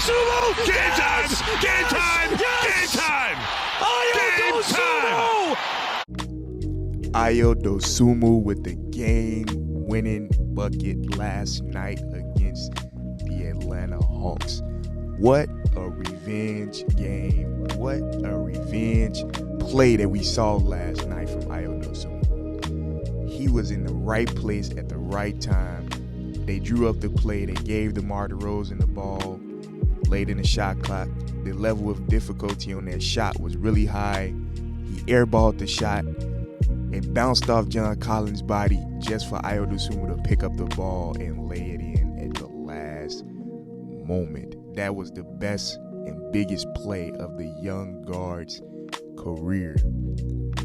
Sumo. Game time! Game time! Yes! Game time! AYO Game time! AYO Dosunmu with the game-winning bucket last night against the Atlanta Hawks. What a revenge game. What a revenge play that we saw last night from AYO Dosunmu. He was in the right place at the right time. They drew up the play. They gave DeMar DeRozan the ball late in the shot clock. The level of difficulty on that shot was really high. He airballed the shot. It bounced off John Collins' body just for AYO Dosunmu to pick up the ball and lay it in at the last moment. That was the best and biggest play of the young guard's career.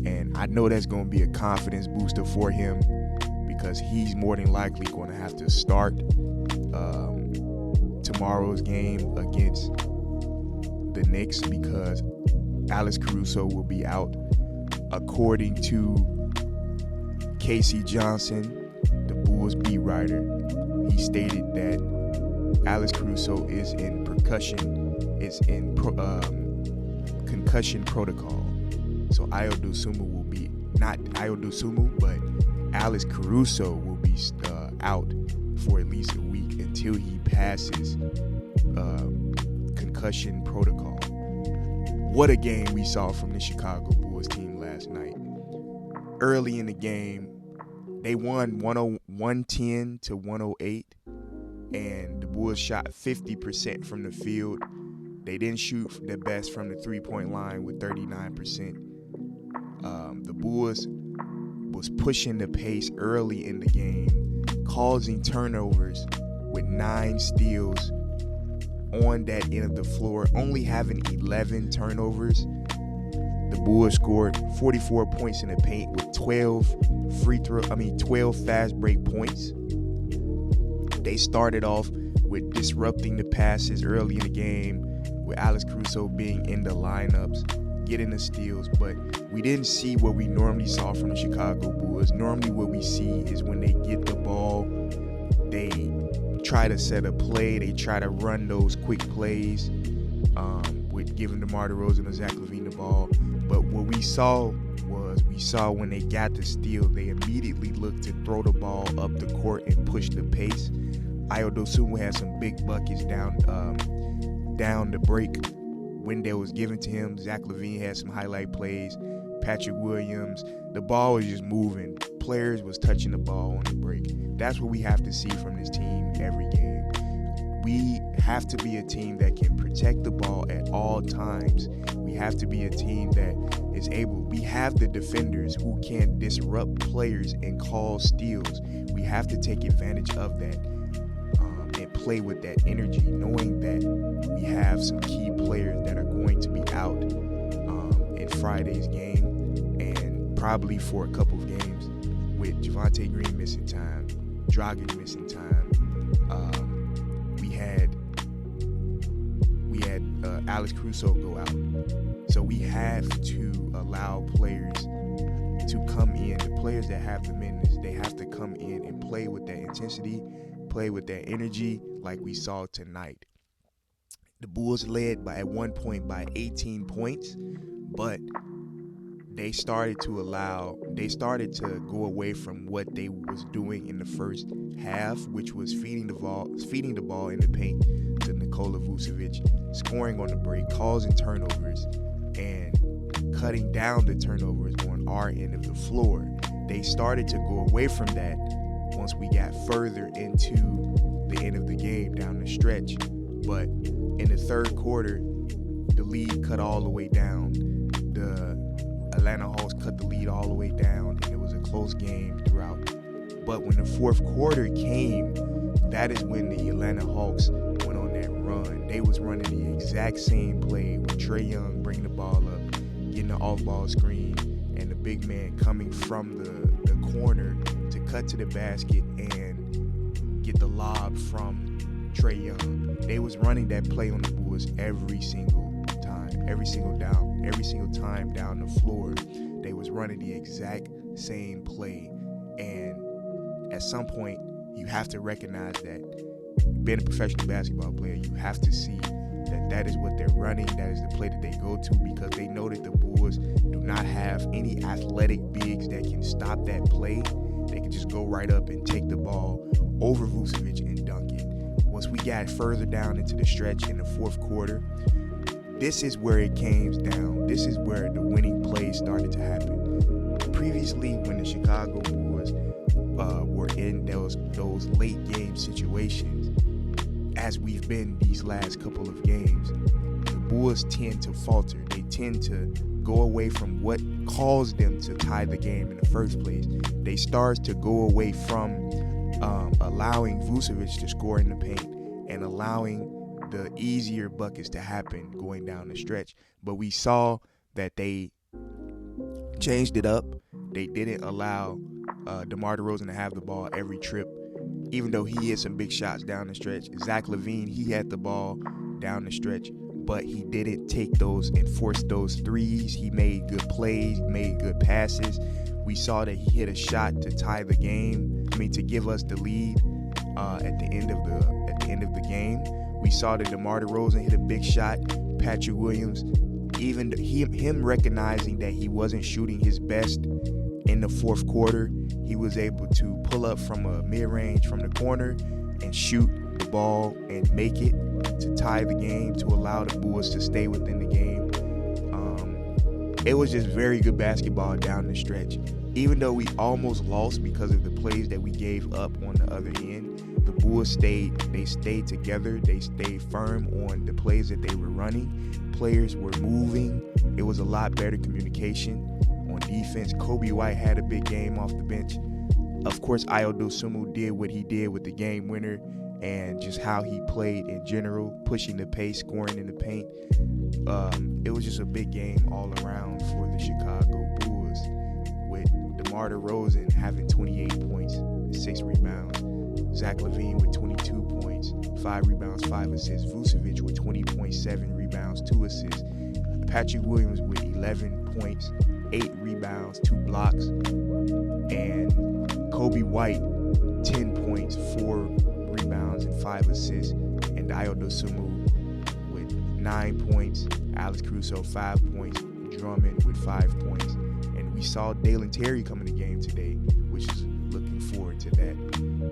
And I know that's going to be a confidence booster for him because he's more than likely going to have to start tomorrow's game against the Knicks because Alex Caruso will be out. According to Casey Johnson, the Bulls beat writer, he stated that Alex Caruso is in concussion protocol. So AYO Dosunmu will be, not AYO Dosunmu, but Alex Caruso will be out for at least a week until he passes concussion protocol. What a game we saw from the Chicago Bulls team last night. Early in the game, they won 110 to 108, and the Bulls shot 50% from the field. They didn't shoot their best from the three-point line with 39%. The Bulls was pushing the pace early in the game, causing turnovers with 9 steals on that end of the floor, only having 11 turnovers. The Bulls scored 44 points in the paint with 12 fast break points. They started off with disrupting the passes early in the game, with Alex Caruso being in the lineups, getting the steals, but we didn't see what we normally saw from the Chicago Bulls. Normally what we see is when they get the ball, they try to set a play, they try to run those quick plays with giving DeMar DeRozan or Zach LaVine the ball. But what we saw when they got the steal, they immediately looked to throw the ball up the court and push the pace. AYO Dosunmu had some big buckets down the break when that was given to him. Zach LaVine had some highlight plays. Patrick Williams, the ball was just moving. Players was touching the ball on the break. That's what we have to see from this team every game. We have to be a team that can protect the ball at all times. We have to be a team that is able. We have the defenders who can disrupt players and cause steals. We have to take advantage of that and play with that energy, knowing that we have some key players that are going to be out in Friday's game and probably for a couple of games, with Javonte Green missing time, Dragic missing time. We had Alex Caruso go out. So we have to allow players to come in. The players that have the minutes, they have to come in and play with that intensity, play with that energy like we saw tonight. The Bulls led at one point by 18 points, but they started to go away from what they was doing in the first half, which was feeding the ball in the paint to Nikola Vucevic, scoring on the break, causing turnovers, and cutting down the turnovers on our end of the floor. They started to go away from that once we got further into the end of the game down the stretch. But in the third quarter, the lead cut all the way down. The Atlanta Hawks cut the lead all the way down, and it was a close game throughout. But when the fourth quarter came, that is when the Atlanta Hawks went on that run. They was running the exact same play with Trae Young bringing the ball up, getting the off-ball screen, and the big man coming from the corner to cut to the basket and get the lob from Trae Young. They was running that play on the Bulls every single time down the floor. They was running the exact same play, and at some point you have to recognize that being a professional basketball player, you have to see that is what they're running. That is the play that they go to, because they know that the Bulls do not have any athletic bigs that can stop that play. They can just go right up and take the ball over Vucevic and dunk it. Once we got further down into the stretch in the fourth quarter, this is where it came down. This is where the winning plays started to happen. Previously, when the Chicago Bulls were in those late game situations, as we've been these last couple of games, the Bulls tend to falter. They tend to go away from what caused them to tie the game in the first place. They start to go away from allowing Vucevic to score in the paint and allowing the easier buckets to happen going down the stretch. But we saw that they changed it up. They didn't allow DeMar DeRozan to have the ball every trip, even though he hit some big shots down the stretch. Zach LaVine, he had the ball down the stretch, but he didn't take those and force those threes. He made good plays, made good passes. We saw that he hit a shot to tie the game. To give us the lead at the end of the game. We saw that DeMar DeRozan hit a big shot. Patrick Williams, even him recognizing that he wasn't shooting his best in the fourth quarter, he was able to pull up from a mid-range from the corner and shoot the ball and make it to tie the game, to allow the Bulls to stay within the game. It was just very good basketball down the stretch. Even though we almost lost because of the plays that we gave up on the other end, the Bulls stayed together. They stayed firm on the plays that they were running. Players were moving. It was a lot better communication on defense. Kobe White had a big game off the bench. Of course, AYO did what he did with the game winner, and just how he played in general, pushing the pace, scoring in the paint. It was just a big game all around for the Chicago Bulls, with DeMar DeRozan having 28 points and 6 rebounds. Zach LaVine with 22 points, 5 rebounds, 5 assists. Vucevic with 20.7 rebounds, 2 assists. Patrick Williams with 11 points, 8 rebounds, 2 blocks. And Kobe White, 10 points, 4 rebounds, and 5 assists. And AYO with 9 points. Alex Caruso, 5 points. Drummond with 5 points. And we saw Dalen Terry come in the game today, which is looking forward to that.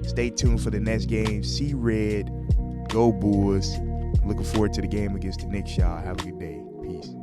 Stay tuned for the next game. See red. Go Bulls. Looking forward to the game against the Knicks, y'all. Have a good day. Peace.